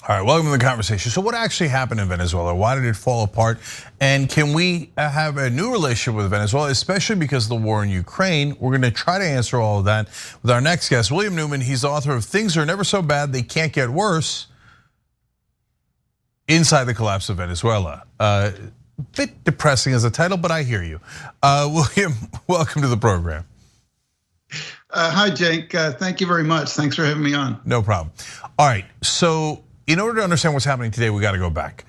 All right, welcome to the conversation. So what actually happened in Venezuela? Why did it fall apart? And can we have a new relationship with Venezuela, especially because of the war in Ukraine? We're gonna try to answer all of that with our next guest, William Newman. He's the author of Things Are Never So Bad, They Can't Get Worse, Inside the Collapse of Venezuela. Bit depressing as a title, but I hear you. William, welcome to the program. Hi, Cenk. Thank you very much. Thanks for having me on. No problem. All right, so in order to understand what's happening today, we got to go back.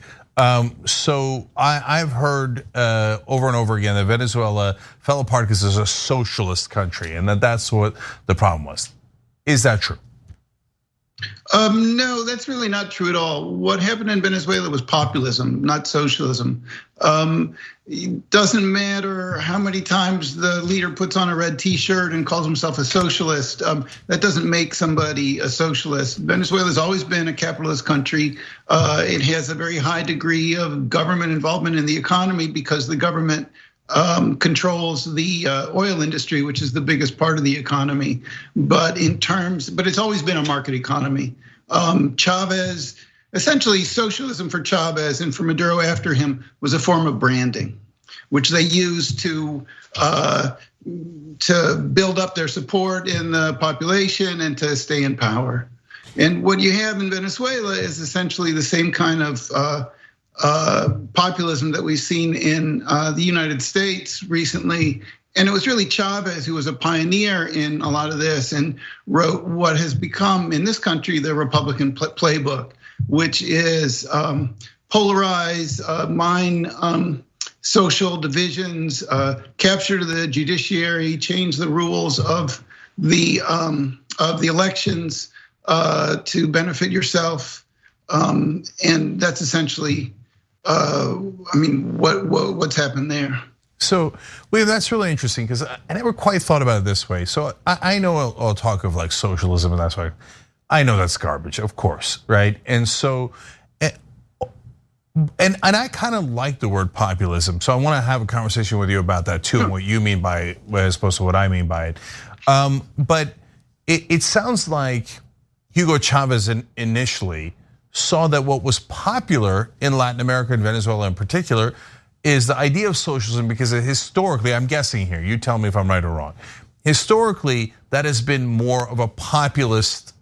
So I've heard over and over again that Venezuela fell apart because it's a socialist country, and that's what the problem was. Is that true? No, that's really not true at all. What happened in Venezuela was populism, not socialism. It doesn't matter how many times the leader puts on a red T-shirt and calls himself a socialist. That doesn't make somebody a socialist. Venezuela has always been a capitalist country. It has a very high degree of government involvement in the economy because the government controls the oil industry, which is the biggest part of the economy. But it's always been a market economy. Chavez, essentially socialism for Chavez and for Maduro after him was a form of branding, which they used to build up their support in the population and to stay in power. And what you have in Venezuela is essentially the same kind of populism that we've seen in the United States recently. And it was really Chavez who was a pioneer in a lot of this and wrote what has become in this country the Republican playbook, which is polarize, mine social divisions, capture the judiciary, change the rules of the elections to benefit yourself, and that's essentially, what's happened there. So, William, that's really interesting because I never quite thought about it this way. So I know I'll talk of like socialism and that's why I know that's garbage, of course, right? And so, and I kind of like the word populism. So I want to have a conversation with you about that too, and what you mean by it, as opposed to what I mean by it. But it sounds like Hugo Chavez initially saw that what was popular in Latin America and Venezuela in particular is the idea of socialism, because historically, I'm guessing here, you tell me if I'm right or wrong. Historically, that has been more of a populist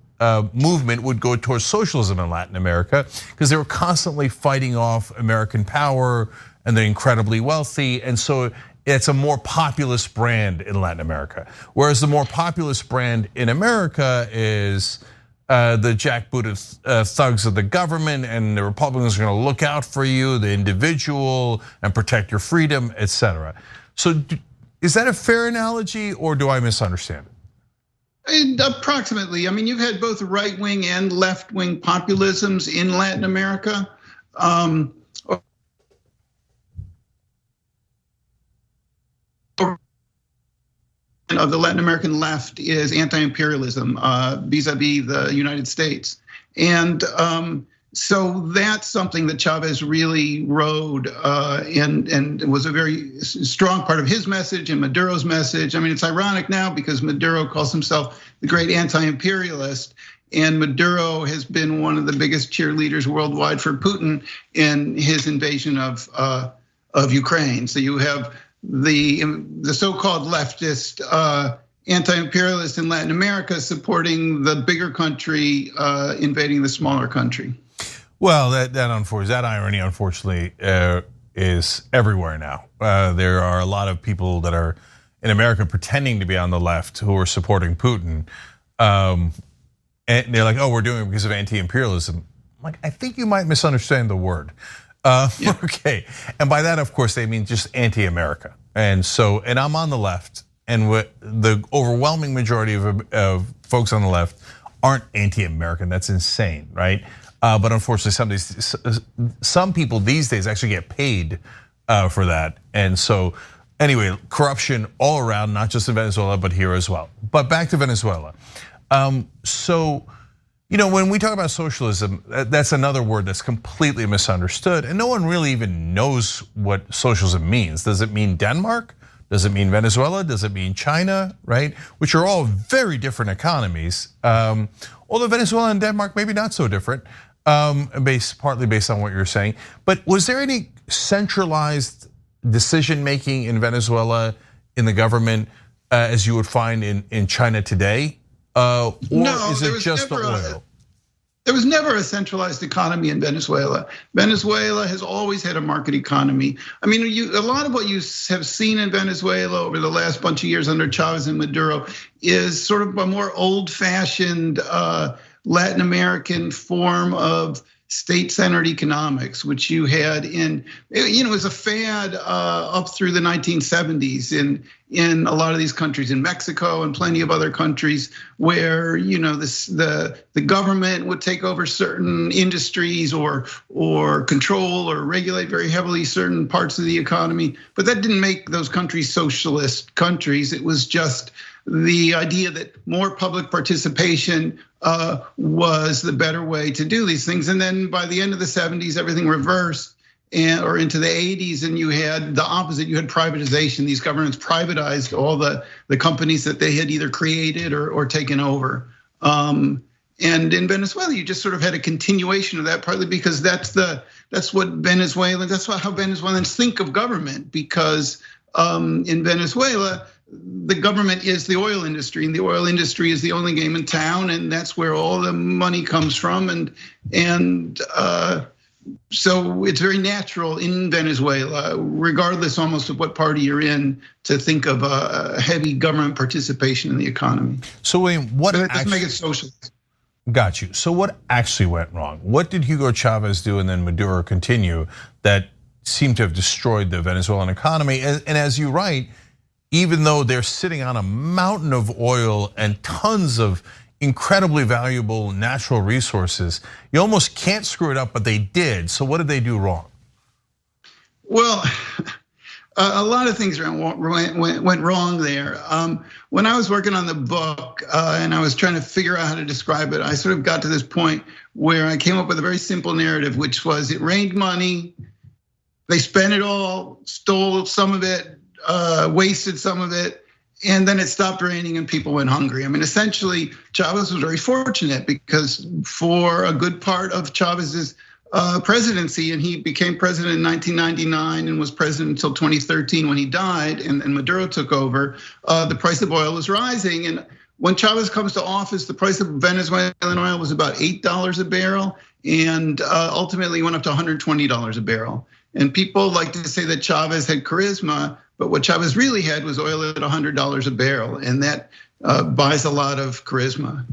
movement would go towards socialism in Latin America because they were constantly fighting off American power and they're incredibly wealthy. And so it's a more populist brand in Latin America. Whereas the more populist brand in America is the jackbooted thugs of the government, and the Republicans are going to look out for you, the individual, and protect your freedom, etc. So is that a fair analogy, or do I misunderstand it? Approximately. I mean, you've had both right-wing and left-wing populisms in Latin America. Of the Latin American left is anti-imperialism vis-a-vis the United States. And so that's something that Chavez really rode and was a very strong part of his message and Maduro's message. I mean, it's ironic now because Maduro calls himself the great anti-imperialist, and Maduro has been one of the biggest cheerleaders worldwide for Putin in his invasion of Ukraine. So you have the so-called leftist anti-imperialist in Latin America supporting the bigger country invading the smaller country. Well, that irony, unfortunately, is everywhere now. There are a lot of people that are in America pretending to be on the left who are supporting Putin, and they're like, "Oh, we're doing it because of anti-imperialism." I'm like, I think you might misunderstand the word. Yeah. Okay, and by that, of course, they mean just anti-America. And so, and I'm on the left, and the overwhelming majority of folks on the left aren't anti-American. That's insane, right? But unfortunately, some people these days actually get paid for that. And so, anyway, corruption all around, not just in Venezuela, but here as well. But back to Venezuela. So, you know, when we talk about socialism, that's another word that's completely misunderstood, and no one really even knows what socialism means. Does it mean Denmark? Does it mean Venezuela? Does it mean China, right? Which are all very different economies. Although Venezuela and Denmark maybe not so different. Partly based on what you're saying. But was there any centralized decision making in Venezuela in the government as you would find in China today? Or is it just the oil? There was never a centralized economy in Venezuela. Venezuela has always had a market economy. I mean, a lot of what you have seen in Venezuela over the last bunch of years under Chavez and Maduro is sort of a more old-fashioned Latin American form of state-centered economics, which you had in, it was a fad up through the 1970s in a lot of these countries, in Mexico and plenty of other countries, where the government would take over certain industries or control or regulate very heavily certain parts of the economy. But that didn't make those countries socialist countries. It was just the idea that more public participation was the better way to do these things. And then by the end of the 70s, everything reversed, or into the 80s, and you had the opposite. You had privatization. These governments privatized all the companies that they had either created or taken over. And in Venezuela, you just sort of had a continuation of that, partly because that's how Venezuelans think of government, because in Venezuela, the government is the oil industry, and the oil industry is the only game in town, and that's where all the money comes from. And so it's very natural in Venezuela, regardless almost of what party you're in, to think of a heavy government participation in the economy. So William, what it doesn't make it socialist? Got you. So what actually went wrong? What did Hugo Chavez do and then Maduro continue that seemed to have destroyed the Venezuelan economy? And as you write, even though they're sitting on a mountain of oil and tons of incredibly valuable natural resources, you almost can't screw it up, but they did. So what did they do wrong? Well, a lot of things went wrong there. When I was working on the book and I was trying to figure out how to describe it, I sort of got to this point where I came up with a very simple narrative, which was it rained money, they spent it all, stole some of it, wasted some of it, and then it stopped raining and people went hungry. I mean, essentially, Chavez was very fortunate because for a good part of Chavez's presidency, and he became president in 1999 and was president until 2013 when he died, and Maduro took over, the price of oil was rising. And when Chavez comes to office, the price of Venezuelan oil was about $8 a barrel, and ultimately went up to $120 a barrel. And people like to say that Chavez had charisma, but what Chavez really had was oil at $100 a barrel, and that buys a lot of charisma.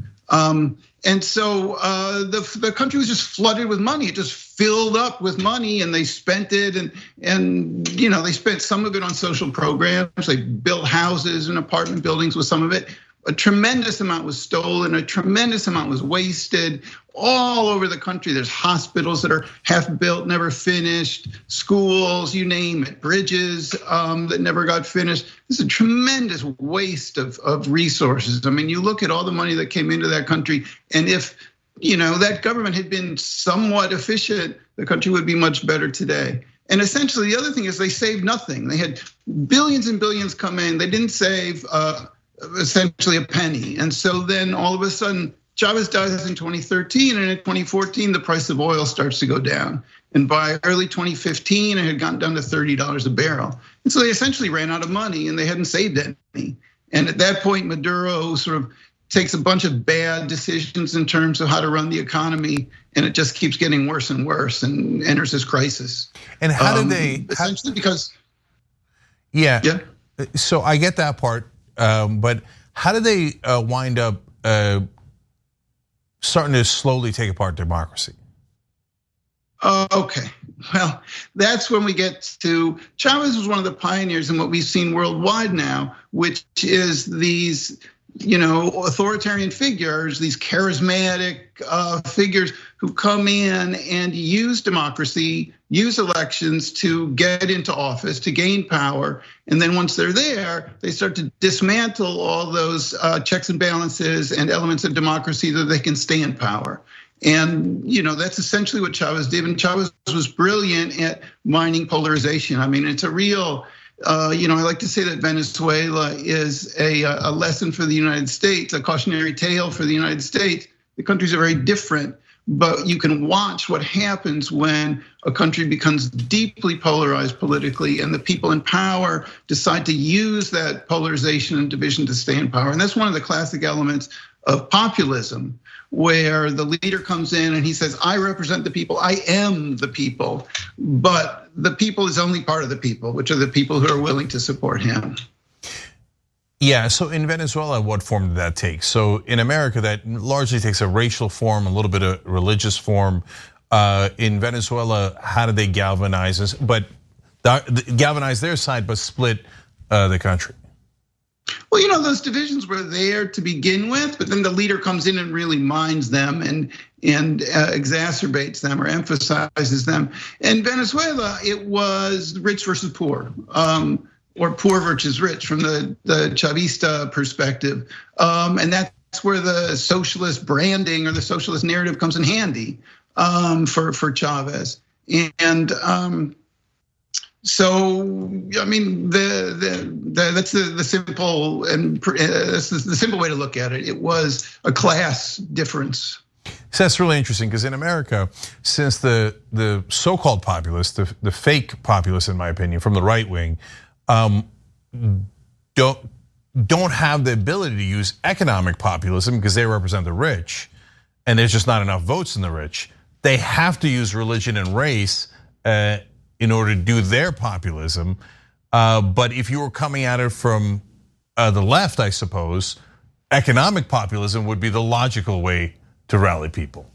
And so the country was just flooded with money. It just filled up with money, and they spent it, and they spent some of it on social programs. They built houses and apartment buildings with some of it. A tremendous amount was stolen, a tremendous amount was wasted all over the country. There's hospitals that are half built, never finished, schools, you name it, bridges that never got finished. This is a tremendous waste of resources. I mean, you look at all the money that came into that country, and if that government had been somewhat efficient, the country would be much better today. And essentially, the other thing is they saved nothing. They had billions and billions come in. They didn't save essentially a penny. And so then all of a sudden, Chavez dies in 2013, and in 2014, the price of oil starts to go down. And by early 2015, it had gotten down to $30 a barrel. And so they essentially ran out of money, and they hadn't saved any. And at that point, Maduro sort of takes a bunch of bad decisions in terms of how to run the economy, and it just keeps getting worse and worse, and enters this crisis. And how did they? Essentially because. Yeah. So I get that part. But how did they wind up starting to slowly take apart democracy? Okay, well, that's when we get to Chavez was one of the pioneers in what we've seen worldwide now, which is these authoritarian figures, these charismatic figures who come in and use democracy, use elections to get into office, to gain power. And then once they're there, they start to dismantle all those checks and balances and elements of democracy so they can stay in power. And that's essentially what Chavez did. And Chavez was brilliant at mining polarization. I mean, it's a real, I like to say that Venezuela is a lesson for the United States, a cautionary tale for the United States. The countries are very different, but you can watch what happens when a country becomes deeply polarized politically and the people in power decide to use that polarization and division to stay in power. And that's one of the classic elements of populism, where the leader comes in and he says, I represent the people, I am the people, but the people is only part of the people, which are the people who are willing to support him. Yeah, so in Venezuela, what form did that take? So in America, that largely takes a racial form, a little bit of religious form. In Venezuela, how did they galvanize us? But galvanize their side, but split the country. Well, those divisions were there to begin with, but then the leader comes in and really mines them and exacerbates them or emphasizes them. In Venezuela, it was rich versus poor. Or poor versus rich from the Chavista perspective. And that's where the socialist branding or the socialist narrative comes in handy for Chavez. And so, I mean, that's the simple and that's the simple way to look at it. It was a class difference. So that's really interesting because in America, since the so-called populists, the fake populists, in my opinion, from the right wing, don't have the ability to use economic populism because they represent the rich, and there's just not enough votes in the rich. They have to use religion and race in order to do their populism. But if you were coming at it from the left, I suppose, economic populism would be the logical way to rally people.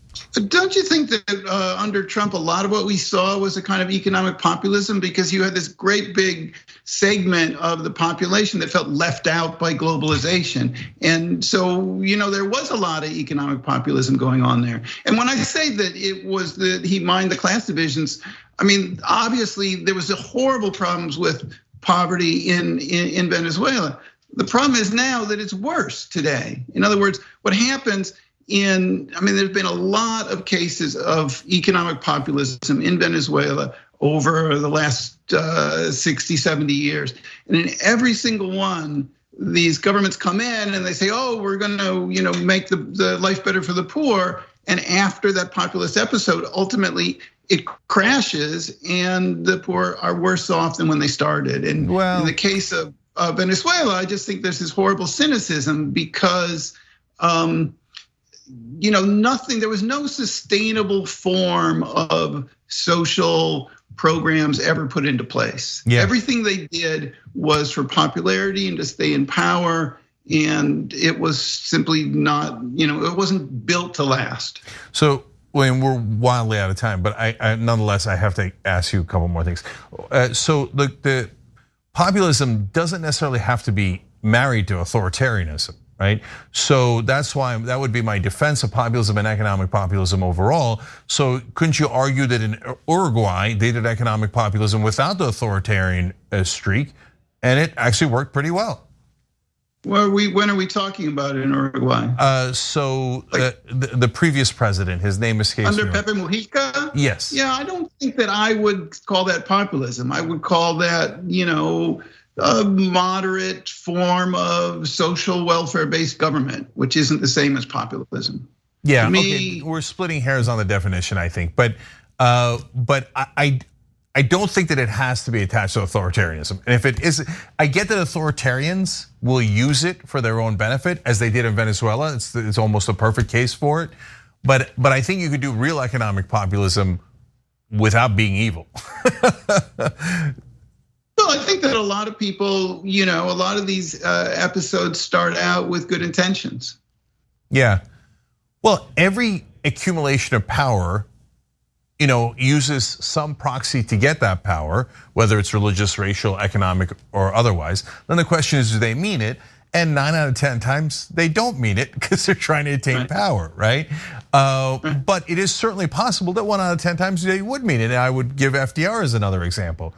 Don't you think that under Trump, a lot of what we saw was a kind of economic populism because you had this great big segment of the population that felt left out by globalization. And so, there was a lot of economic populism going on there. And when I say that it was that he mined the class divisions, I mean, obviously there was a horrible problems with poverty in Venezuela. The problem is now that it's worse today. In other words, what happens there's been a lot of cases of economic populism in Venezuela over the last 60, 70 years. And in every single one, these governments come in and they say, oh, we're gonna make the life better for the poor. And after that populist episode, ultimately it crashes and the poor are worse off than when they started. And in the case of Venezuela, I just think there's this horrible cynicism because there was no sustainable form of social programs ever put into place. Yeah. Everything they did was for popularity and to stay in power. And it was simply not, it wasn't built to last. So, William, we're wildly out of time, but I nonetheless, I have to ask you a couple more things. So the populism doesn't necessarily have to be married to authoritarianism. Right, so that's why that would be my defense of populism and economic populism overall. So couldn't you argue that in Uruguay they did economic populism without the authoritarian streak, and it actually worked pretty well? Well, when are we talking about in Uruguay? The previous president, his name escapes me. Under Pepe Mujica? Yes. Yeah, I don't think that I would call that populism. I would call that, a moderate form of social welfare-based government, which isn't the same as populism. Yeah, okay, we're splitting hairs on the definition, I think, but I don't think that it has to be attached to authoritarianism. And if it is, I get that authoritarians will use it for their own benefit, as they did in Venezuela. It's almost a perfect case for it. But I think you could do real economic populism without being evil. Well, I think that a lot of people, a lot of these episodes start out with good intentions. Yeah, well, every accumulation of power, uses some proxy to get that power, whether it's religious, racial, economic, or otherwise. Then the question is, do they mean it? And 9 out of 10 times they don't mean it because they're trying to attain power, right? But it is certainly possible that 1 out of 10 times they would mean it. And I would give FDR as another example.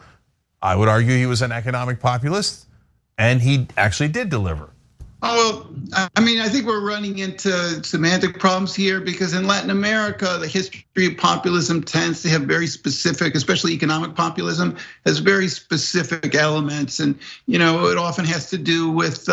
I would argue he was an economic populist, and he actually did deliver. Oh, I think we're running into semantic problems here because in Latin America, the history of populism tends to have very specific, especially economic populism, has very specific elements, and it often has to do with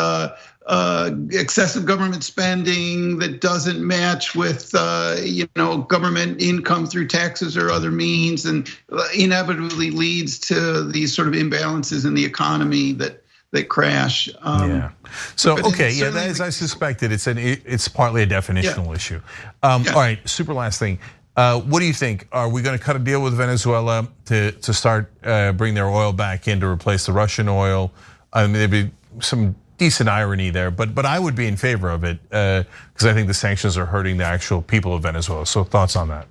excessive government spending that doesn't match with government income through taxes or other means, and inevitably leads to these sort of imbalances in the economy that crash. Yeah. So okay, yeah, as I suspected, it's partly a definitional issue. All right, super last thing. What do you think? Are we going to cut a deal with Venezuela to start bring their oil back in to replace the Russian oil? I mean, there'd be some decent irony there, but I would be in favor of it because I think the sanctions are hurting the actual people of Venezuela. So thoughts on that?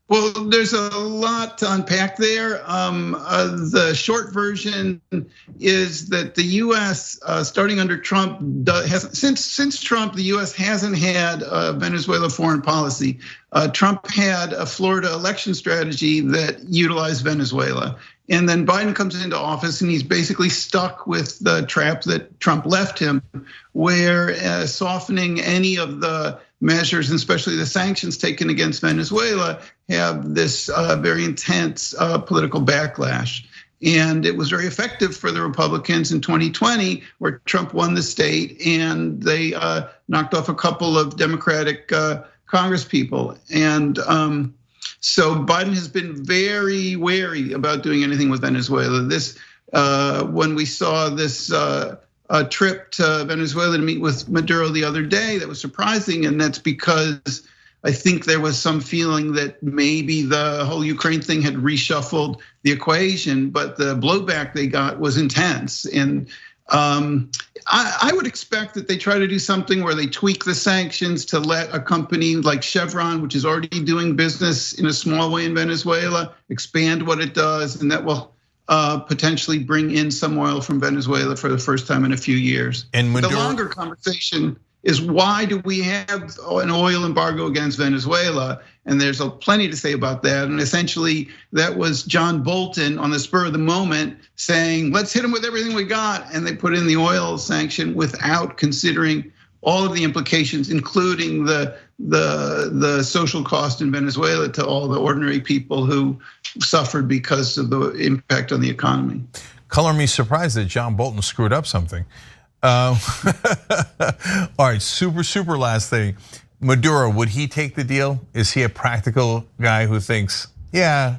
Well, there's a lot to unpack there. The short version is that the U.S. Starting under Trump since Trump, the U.S. hasn't had a Venezuela foreign policy. Trump had a Florida election strategy that utilized Venezuela. And then Biden comes into office and he's basically stuck with the trap that Trump left him, where softening any of the measures, and especially the sanctions taken against Venezuela, have this very intense political backlash. And it was very effective for the Republicans in 2020, where Trump won the state and they knocked off a couple of Democratic Congress people. And so Biden has been very wary about doing anything with Venezuela. When we saw this trip to Venezuela to meet with Maduro the other day, that was surprising, and that's because I think there was some feeling that maybe the whole Ukraine thing had reshuffled the equation, but the blowback they got was intense. And I would expect that they try to do something where they tweak the sanctions to let a company like Chevron, which is already doing business in a small way in Venezuela, expand what it does, and that will potentially bring in some oil from Venezuela for the first time in a few years. And the longer conversation is, why do we have an oil embargo against Venezuela? And there's plenty to say about that. And essentially, that was John Bolton on the spur of the moment saying, let's hit them with everything we got. And they put in the oil sanction without considering all of the implications, including the social cost in Venezuela to all the ordinary people who suffered because of the impact on the economy. Color me surprised that John Bolton screwed up something. All right, super last thing. Maduro, would he take the deal? Is he a practical guy who thinks, yeah,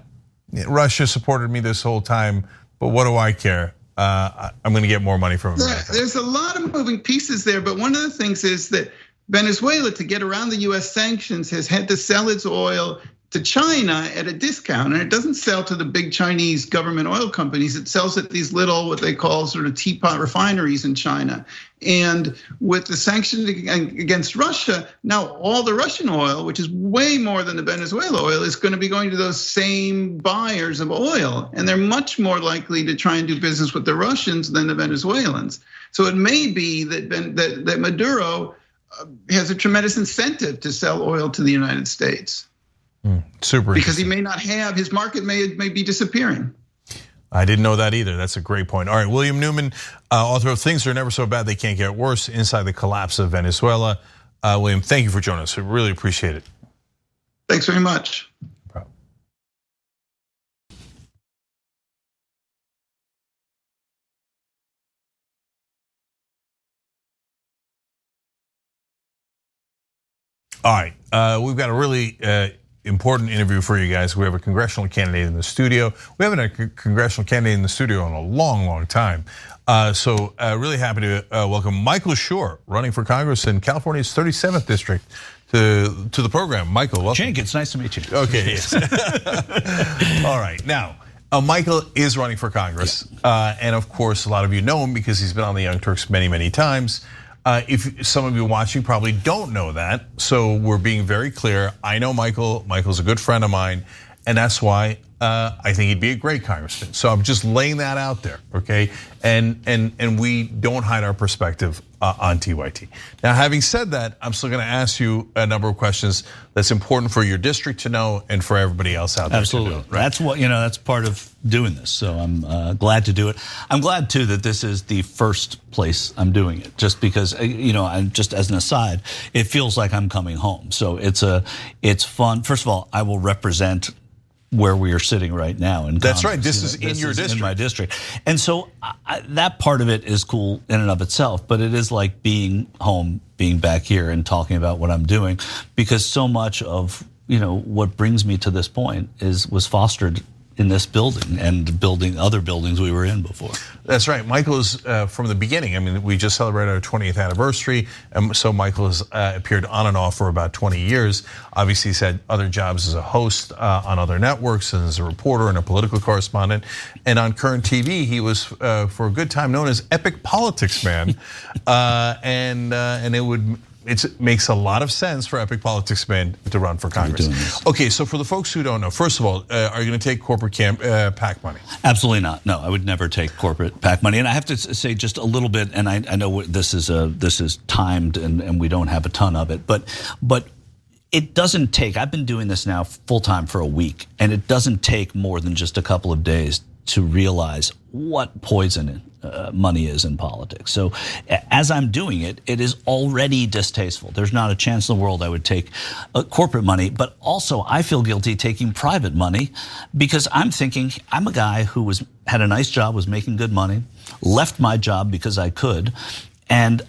Russia supported me this whole time, but what do I care? I'm gonna get more money from America. There's a lot of moving pieces there, but one of the things is that Venezuela, to get around the US sanctions, has had to sell its oil to China at a discount, and it doesn't sell to the big Chinese government oil companies. It sells at these little, what they call sort of teapot refineries in China. And with the sanctions against Russia, now all the Russian oil, which is way more than the Venezuela oil, is going to be going to those same buyers of oil. And they're much more likely to try and do business with the Russians than the Venezuelans. So it may be that Maduro has a tremendous incentive to sell oil to the United States. Super. Because he may not have, his market may be disappearing. I didn't know that either. That's a great point. All right, William Newman, author of Things Are Never So Bad They Can't Get Worse, Inside the Collapse of Venezuela. William, thank you for joining us. I really appreciate it. Thanks very much. No problem. All right, we've got a really important interview for you guys. We have a congressional candidate in the studio. We haven't had a congressional candidate in the studio in a long time. So really happy to welcome Michael Schur, running for Congress in California's 37th district, to the program. Michael, welcome. Cenk, it's nice to meet you. Okay, yes. All right, now, Michael is running for Congress. And of course, a lot of you know him because he's been on the Young Turks many times. If some of you watching probably don't know that, so we're being very clear. I know Michael. Michael's a good friend of mine, and that's why I think he'd be a great congressman. So I'm just laying that out there, okay? And we don't hide our perspective on TYT. Now, having said that, I'm still going to ask you a number of questions that's important for your district to know and for everybody else out there. Absolutely, to know, right? That's what that's part of doing this. So I'm glad to do it. I'm glad too that this is the first place I'm doing it, just because I'm just as an aside, it feels like I'm coming home. So it's fun. First of all, I will represent where we are sitting right now. In That's Congress. right. This is in your district. In my district. And so that part of it is cool in and of itself, but it is like being home, being back here and talking about what I'm doing, because so much of what brings me to this point was fostered in this building and building other buildings we were in before. That's right. Michael is from the beginning. I mean, we just celebrated our 20th anniversary, and so Michael has appeared on and off for about 20 years. Obviously, he's had other jobs as a host on other networks and as a reporter and a political correspondent. And on Current TV, he was for a good time known as Epic Politics Man, and it makes a lot of sense for Epic Politics Man to run for Congress. Okay, so for the folks who don't know, first of all, are you going to take corporate PAC money? Absolutely not. No, I would never take corporate PAC money. And I have to say just a little bit, and I know this is timed and we don't have a ton of it, but it doesn't take. I've been doing this now full time for a week, and it doesn't take more than just a couple of days to realize what poison money is in politics. So as I'm doing it, it is already distasteful. There's not a chance in the world I would take corporate money, but also I feel guilty taking private money because I'm thinking I'm a guy who had a nice job, was making good money, left my job because I could, and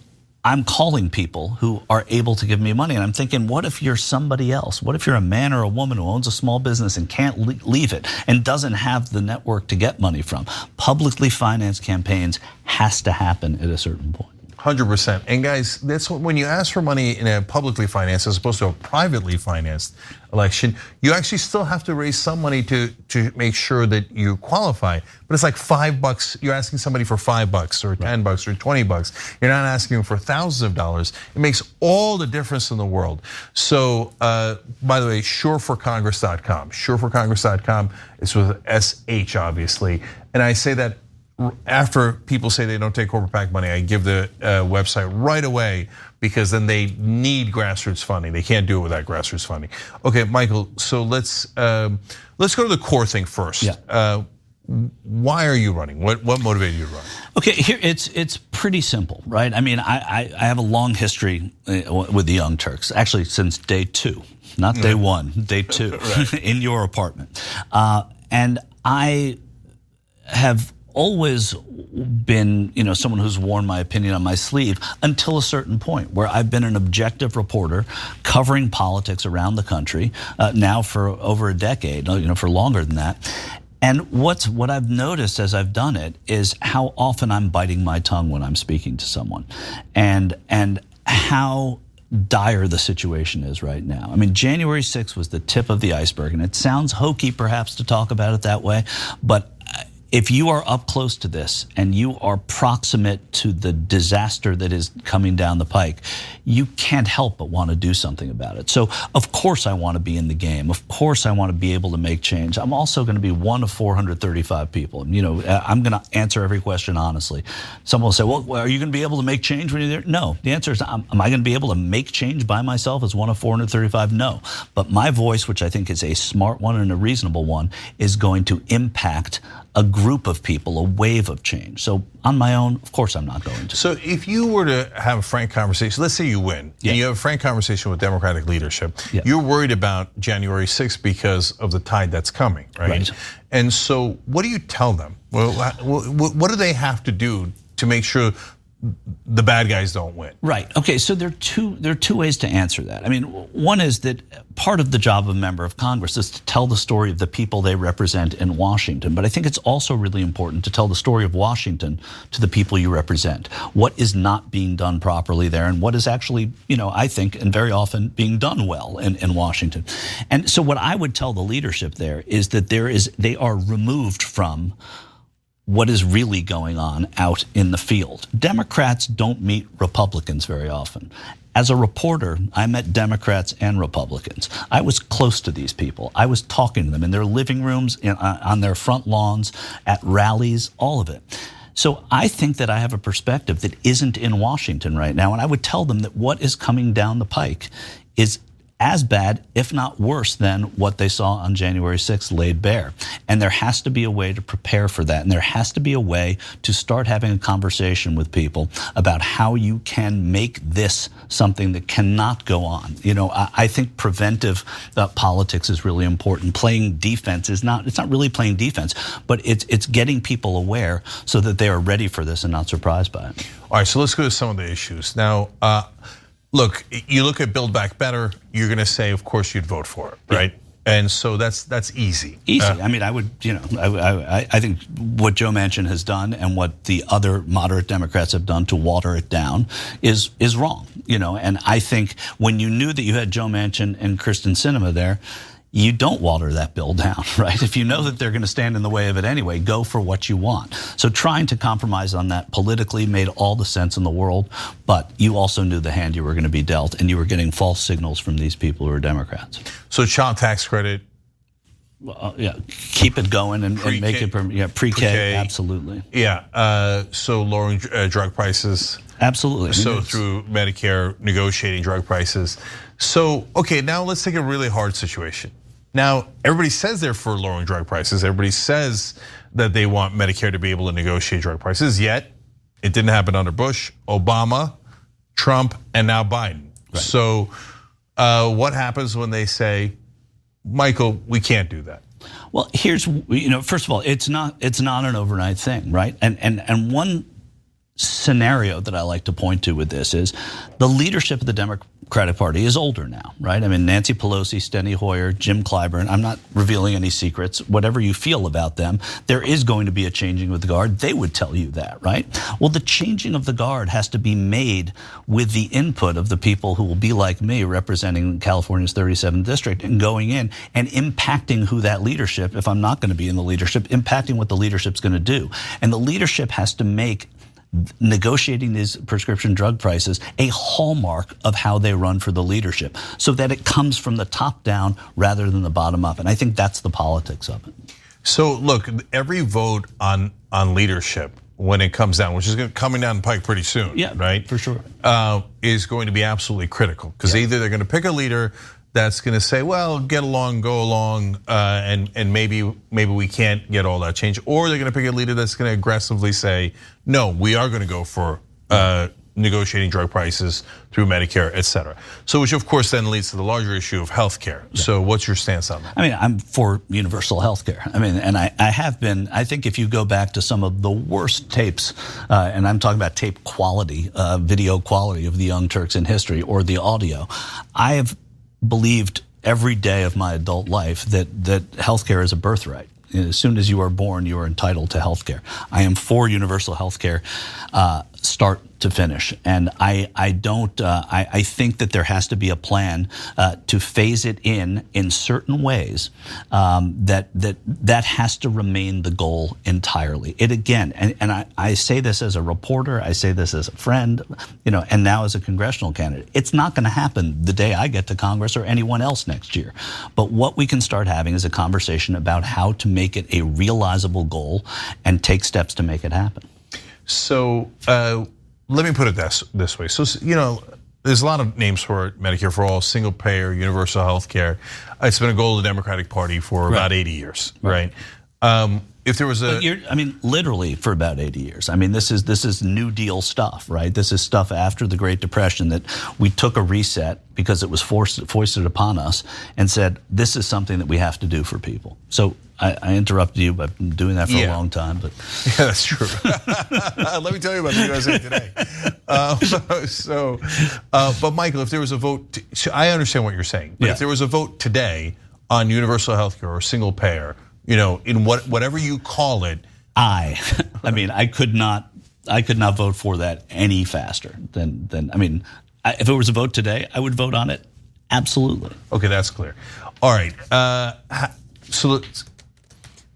I'm calling people who are able to give me money, and I'm thinking, what if you're somebody else? What if you're a man or a woman who owns a small business and can't leave it and doesn't have the network to get money from? Publicly financed campaigns has to happen at a certain point. 100%. And guys, that's when you ask for money in a publicly financed as opposed to a privately financed election, you actually still have to raise some money to make sure that you qualify. But it's like $5. You're asking somebody for $5 or $10 or $20. You're not asking them for thousands of dollars. It makes all the difference in the world. So, by the way, sureforcongress.com. Sureforcongress.com is with SH, obviously. And I say that after people say they don't take corporate PAC money, I give the website right away because then they need grassroots funding. They can't do it without grassroots funding. Okay, Michael. So let's go to the core thing first. Yeah. Why are you running? What motivated you to run? Okay, here it's pretty simple, right? I mean, I have a long history with the Young Turks, actually since day 2, not day 1, day 2, in your apartment, and I have always been, someone who's worn my opinion on my sleeve until a certain point where I've been an objective reporter covering politics around the country now for over a decade, for longer than that. And what I've noticed as I've done it is how often I'm biting my tongue when I'm speaking to someone, and how dire the situation is right now. I mean, January 6th was the tip of the iceberg, and it sounds hokey perhaps to talk about it that way, but if you are up close to this and you are proximate to the disaster that is coming down the pike, you can't help but want to do something about it. So, of course, I want to be in the game. Of course, I want to be able to make change. I'm also going to be one of 435 people. I'm going to answer every question honestly. Someone will say, well, are you going to be able to make change when you're there? No. The answer is, am I going to be able to make change by myself as one of 435? No. But my voice, which I think is a smart one and a reasonable one, is going to impact a group of people, a wave of change. So on my own, of course I'm not going to. So if you were to have a frank conversation, let's say you win, and you have a frank conversation with Democratic leadership, you're worried about January 6th because of the tide that's coming, right? And so what do you tell them? Well, what do they have to do to make sure the bad guys don't win? Right. Okay. So there are two ways to answer that. I mean, one is that part of the job of a member of Congress is to tell the story of the people they represent in Washington. But I think it's also really important to tell the story of Washington to the people you represent. What is not being done properly there, and what is actually, I think, and very often being done well in Washington. And so what I would tell the leadership there is that they are removed from what is really going on out in the field. Democrats don't meet Republicans very often. As a reporter, I met Democrats and Republicans. I was close to these people. I was talking to them in their living rooms, on their front lawns, at rallies, all of it. So I think that I have a perspective that isn't in Washington right now, and I would tell them that what is coming down the pike is as bad, if not worse, than what they saw on January 6th laid bare. And there has to be a way to prepare for that. And there has to be a way to start having a conversation with people about how you can make this something that cannot go on. You know, I think preventive politics is really important. Playing defense is not, it's not really playing defense, but it's getting people aware so that they are ready for this and not surprised by it. All right, so let's go to some of the issues. Now, look, you look at Build Back Better, you're gonna say, of course, you'd vote for it, right? Yeah. And so that's easy. Easy. I mean, I would, you know, I think what Joe Manchin has done and what the other moderate Democrats have done to water it down is wrong, you know. And I think when you knew that you had Joe Manchin and Kristen Sinema there, you don't water that bill down, right? If you know that they're going to stand in the way of it anyway, go for what you want. So trying to compromise on that politically made all the sense in the world, but you also knew the hand you were going to be dealt, and you were getting false signals from these people who are Democrats. So child tax credit. Yeah, keep it going and make it pre-K, absolutely. Yeah, so lowering drug prices. Absolutely. So through Medicare, negotiating drug prices. So, okay, now let's take a really hard situation. Now, everybody says they're for lowering drug prices. Everybody says that they want Medicare to be able to negotiate drug prices, yet it didn't happen under Bush, Obama, Trump, and now Biden. Right. So what happens when they say, Michael, we can't do that? Well, here's, you know, first of all, it's not an overnight thing, right? And one scenario that I like to point to with this is the leadership of the Democratic Party is older now, right? I mean, Nancy Pelosi, Steny Hoyer, Jim Clyburn, I'm not revealing any secrets. Whatever you feel about them, there is going to be a changing of the guard. They would tell you that, right? Well, the changing of the guard has to be made with the input of the people who will be like me, representing California's 37th district and going in and impacting who that leadership, if I'm not going to be in the leadership, impacting what the leadership's going to do. And the leadership has to make negotiating these prescription drug prices a hallmark of how they run for the leadership, so that it comes from the top down rather than the bottom up. And I think that's the politics of it. So look, every vote on leadership, when it comes down, which is coming down the pike pretty soon, yeah, right? For sure, is going to be absolutely critical, because either they're going to pick a leader that's going to say, well, get along, go along, and maybe we can't get all that change, or they're going to pick a leader that's going to aggressively say, no, we are going to go for negotiating drug prices through Medicare, et cetera. So which of course then leads to the larger issue of healthcare. Yeah. So what's your stance on that? I mean, I'm for universal healthcare. I mean, and I have been. I think if you go back to some of the worst tapes, and I'm talking about tape quality, video quality of the Young Turks in history, or the audio, I have believed every day of my adult life that healthcare is a birthright. As soon as you are born, you are entitled to healthcare. I am for universal healthcare, start to finish, and I don't. I think that there has to be a plan to phase it in certain ways. That has to remain the goal entirely. It again, and I say this as a reporter, I say this as a friend, you know, and now as a congressional candidate. It's not going to happen the day I get to Congress or anyone else next year. But what we can start having is a conversation about how to make it a realizable goal and take steps to make it happen. So let me put it this way. So, you know, there's a lot of names for it: Medicare for all, single payer, universal health care. It's been a goal of the Democratic Party for about 80 years, right? If there was I mean, literally for about 80 years. I mean, this is New Deal stuff, right? This is stuff after the Great Depression that we took a reset because it was foisted upon us and said, this is something that we have to do for people. So I interrupted you. I've been doing that for a long time, but yeah, that's true. Let me tell you about the USA Today. But Michael, if there was a vote, I understand what you're saying. But if there was a vote today on universal health care or single payer, you know, in whatever you call it, I mean, I could not vote for that any faster than. I mean, if it was a vote today, I would vote on it. Absolutely. Okay, that's clear. All right. So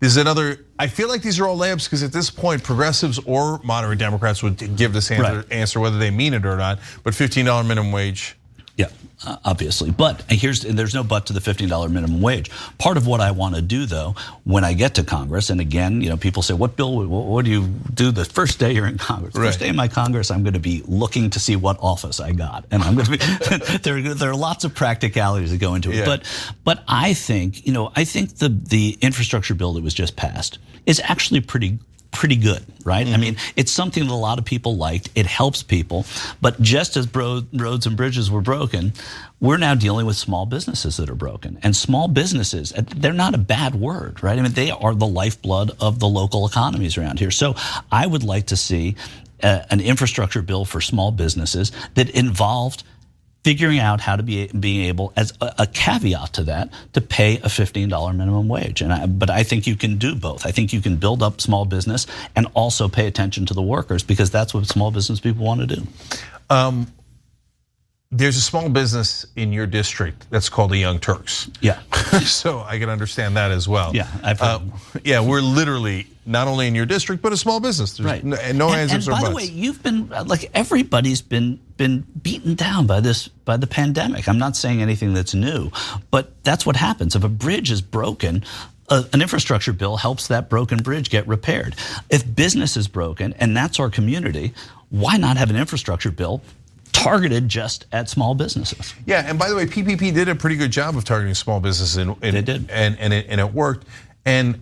there's another. I feel like these are all layups because at this point, progressives or moderate Democrats would give this answer whether they mean it or not. But $15 minimum wage, Yeah, obviously. But there's no but to the $15 minimum wage. Part of what I want to do, though, when I get to Congress, and again, people say, what do you do the first day you're in Congress? The first day in my Congress, I'm going to be looking to see what office I got. And I'm going to be, there are lots of practicalities that go into it. Yeah. But I think, the infrastructure bill that was just passed is actually pretty good, right? I mean, it's something that a lot of people liked. It helps people. But just as roads and bridges were broken, we're now dealing with small businesses that are broken. And small businesses, they're not a bad word, right? I mean, they are the lifeblood of the local economies around here. So I would like to see an infrastructure bill for small businesses that involved figuring out how to being able, as a caveat to that, to pay a $15 minimum wage. But I think you can do both. I think you can build up small business and also pay attention to the workers, because that's what small business people want to do. There's a small business in your district that's called the Young Turks. Yeah. So I can understand that as well. Yeah, I've heard. Yeah, we're literally not only in your district, but a small business. There's right. No ands, ifs, or buts. And by the way, you've been, like, everybody's been beaten down by the pandemic. I'm not saying anything that's new, but that's what happens. If a bridge is broken, an infrastructure bill helps that broken bridge get repaired. If business is broken, and that's our community, why not have an infrastructure bill targeted just at small businesses? Yeah, and by the way, PPP did a pretty good job of targeting small businesses, they did, and it worked. And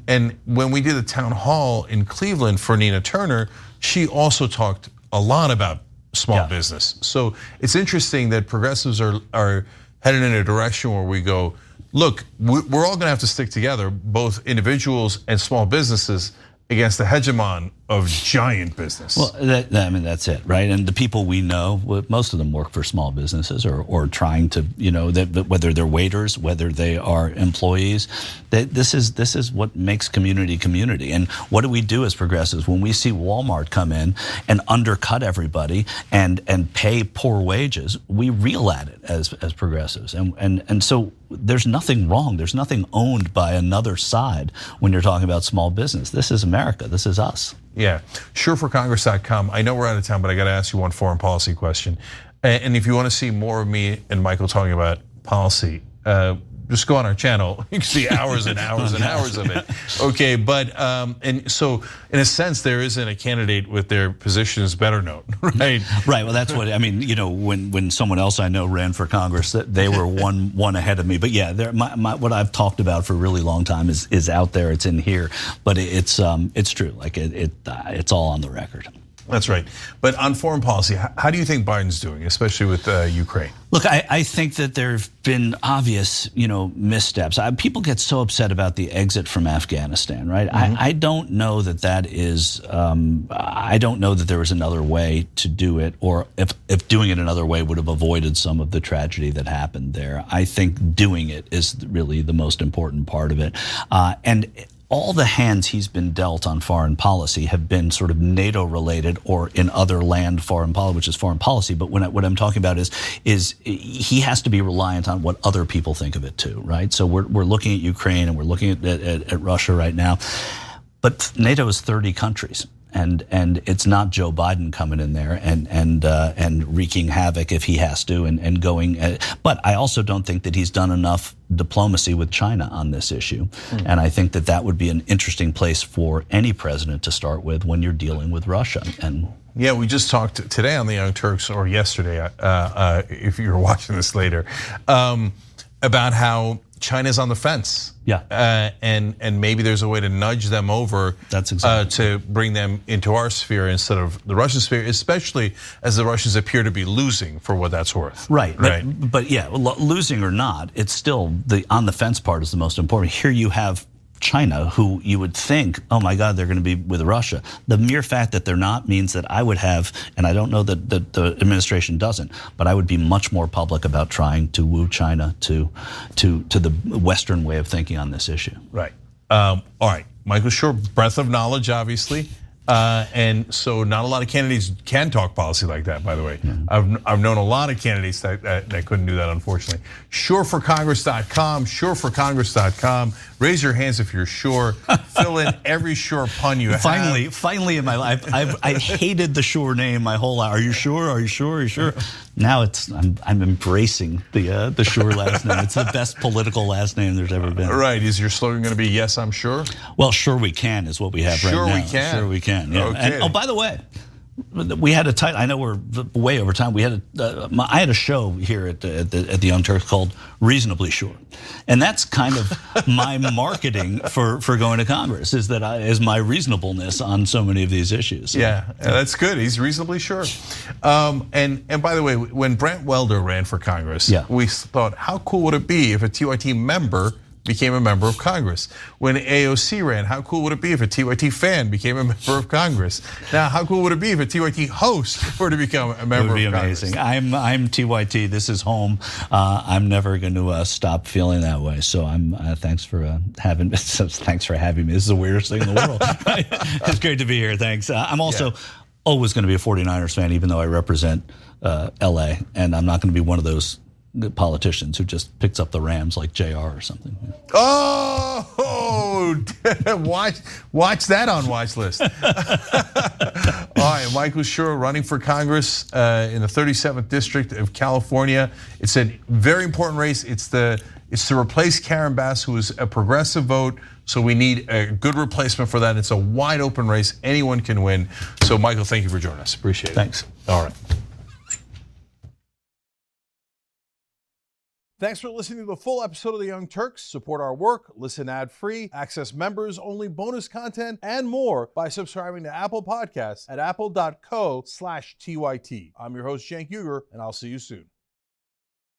when we did the town hall in Cleveland for Nina Turner, she also talked a lot about small business. So it's interesting that progressives are headed in a direction where we go, look, we're all going to have to stick together, both individuals and small businesses, against the hegemon of giant business. Well, that's it, right? And the people we know, most of them work for small businesses or trying to, whether they're waiters, whether they are employees. This is what makes community. And what do we do as progressives when we see Walmart come in and undercut everybody and pay poor wages? We reel at it as progressives, and so there's nothing wrong. There's nothing owned by another side when you're talking about small business. This is America. This is us. Yeah, sureforcongress.com. I know we're out of time, but I got to ask you one foreign policy question. And if you want to see more of me and Michael talking about policy, just go on our channel. You can see hours and hours and hours of it. Okay, but and so in a sense, there isn't a candidate with their positions better known, right? Right. Well, that's what I mean. When someone else I know ran for Congress, they were one ahead of me. But yeah, what I've talked about for a really long time is out there. It's in here, but it's true. Like it's all on the record. That's right. But on foreign policy, how do you think Biden's doing, especially with Ukraine? Look, I think that there have been obvious, missteps. People get so upset about the exit from Afghanistan, right? Mm-hmm. I don't know that is. I don't know that there was another way to do it, or if doing it another way would have avoided some of the tragedy that happened there. I think doing it is really the most important part of it, and all the hands he's been dealt on foreign policy have been sort of NATO related or in other land foreign policy, which is foreign policy. But what I'm talking about is he has to be reliant on what other people think of it too, right? So we're looking at Ukraine and we're looking at Russia right now, but NATO is 30 countries. And it's not Joe Biden coming in there and wreaking havoc if he has to and going. But I also don't think that he's done enough diplomacy with China on this issue. Mm. And I think that would be an interesting place for any president to start with when you're dealing with Russia. And yeah, we just talked today on the Young Turks, or yesterday, if you're watching this later, about how China's on the fence. Yeah. And maybe there's a way to nudge them over. That's exactly. To bring them into our sphere instead of the Russian sphere, especially as the Russians appear to be losing for what that's worth. Right. But yeah, losing or not, it's still the on the fence part is the most important. Here you have China, who you would think, oh my God, they're going to be with Russia. The mere fact that they're not means that I would have, and I don't know that the administration doesn't, but I would be much more public about trying to woo China to the Western way of thinking on this issue. Right. All right, Michael Schur, breadth of knowledge, obviously. And so not a lot of candidates can talk policy like that, by the way. Yeah. I've known a lot of candidates that couldn't do that, unfortunately. Sureforcongress.com, sureforcongress.com. Raise your hands if you're sure. Fill in every sure pun you have. Finally in my life, I hated the Shore name my whole life. Are you sure? Are you sure? Are you sure? Now I'm embracing the Shore last name. It's the best political last name there's ever been. Right. Is your slogan going to be "Yes, I'm sure"? Well, sure we can is what we have right now. Sure we can. Sure we can. Yeah. Okay. And by the way, we had a tight. I know we're way over time. We had I had a show here at the Young Turks called "Reasonably Sure," and that's kind of my marketing for going to Congress. Is my reasonableness on so many of these issues. Yeah, that's good. He's reasonably sure. And by the way, when Brent Welder ran for Congress, we thought, how cool would it be if a TYT member became a member of Congress? When AOC ran, how cool would it be if a TYT fan became a member of Congress? Now, how cool would it be if a TYT host were to become a member of Congress? It would be amazing. I'm TYT. This is home. I'm never going to stop feeling that way. So thanks for having me. Thanks for having me. This is the weirdest thing in the world. It's great to be here. Thanks. I'm also always going to be a 49ers fan, even though I represent LA, and I'm not going to be one of those politicians who just picks up the Rams like JR or something. Oh, watch that on watch list. All right, Michael Schur running for Congress in the 37th District of California. It's a very important race. It's to replace Karen Bass, who is a progressive vote. So we need a good replacement for that. It's a wide open race. Anyone can win. So Michael, thank you for joining us. Appreciate it. Thanks. All right. Thanks for listening to the full episode of The Young Turks. Support our work, listen ad-free, access members-only bonus content, and more by subscribing to Apple Podcasts at apple.co/TYT. I'm your host, Cenk, and I'll see you soon.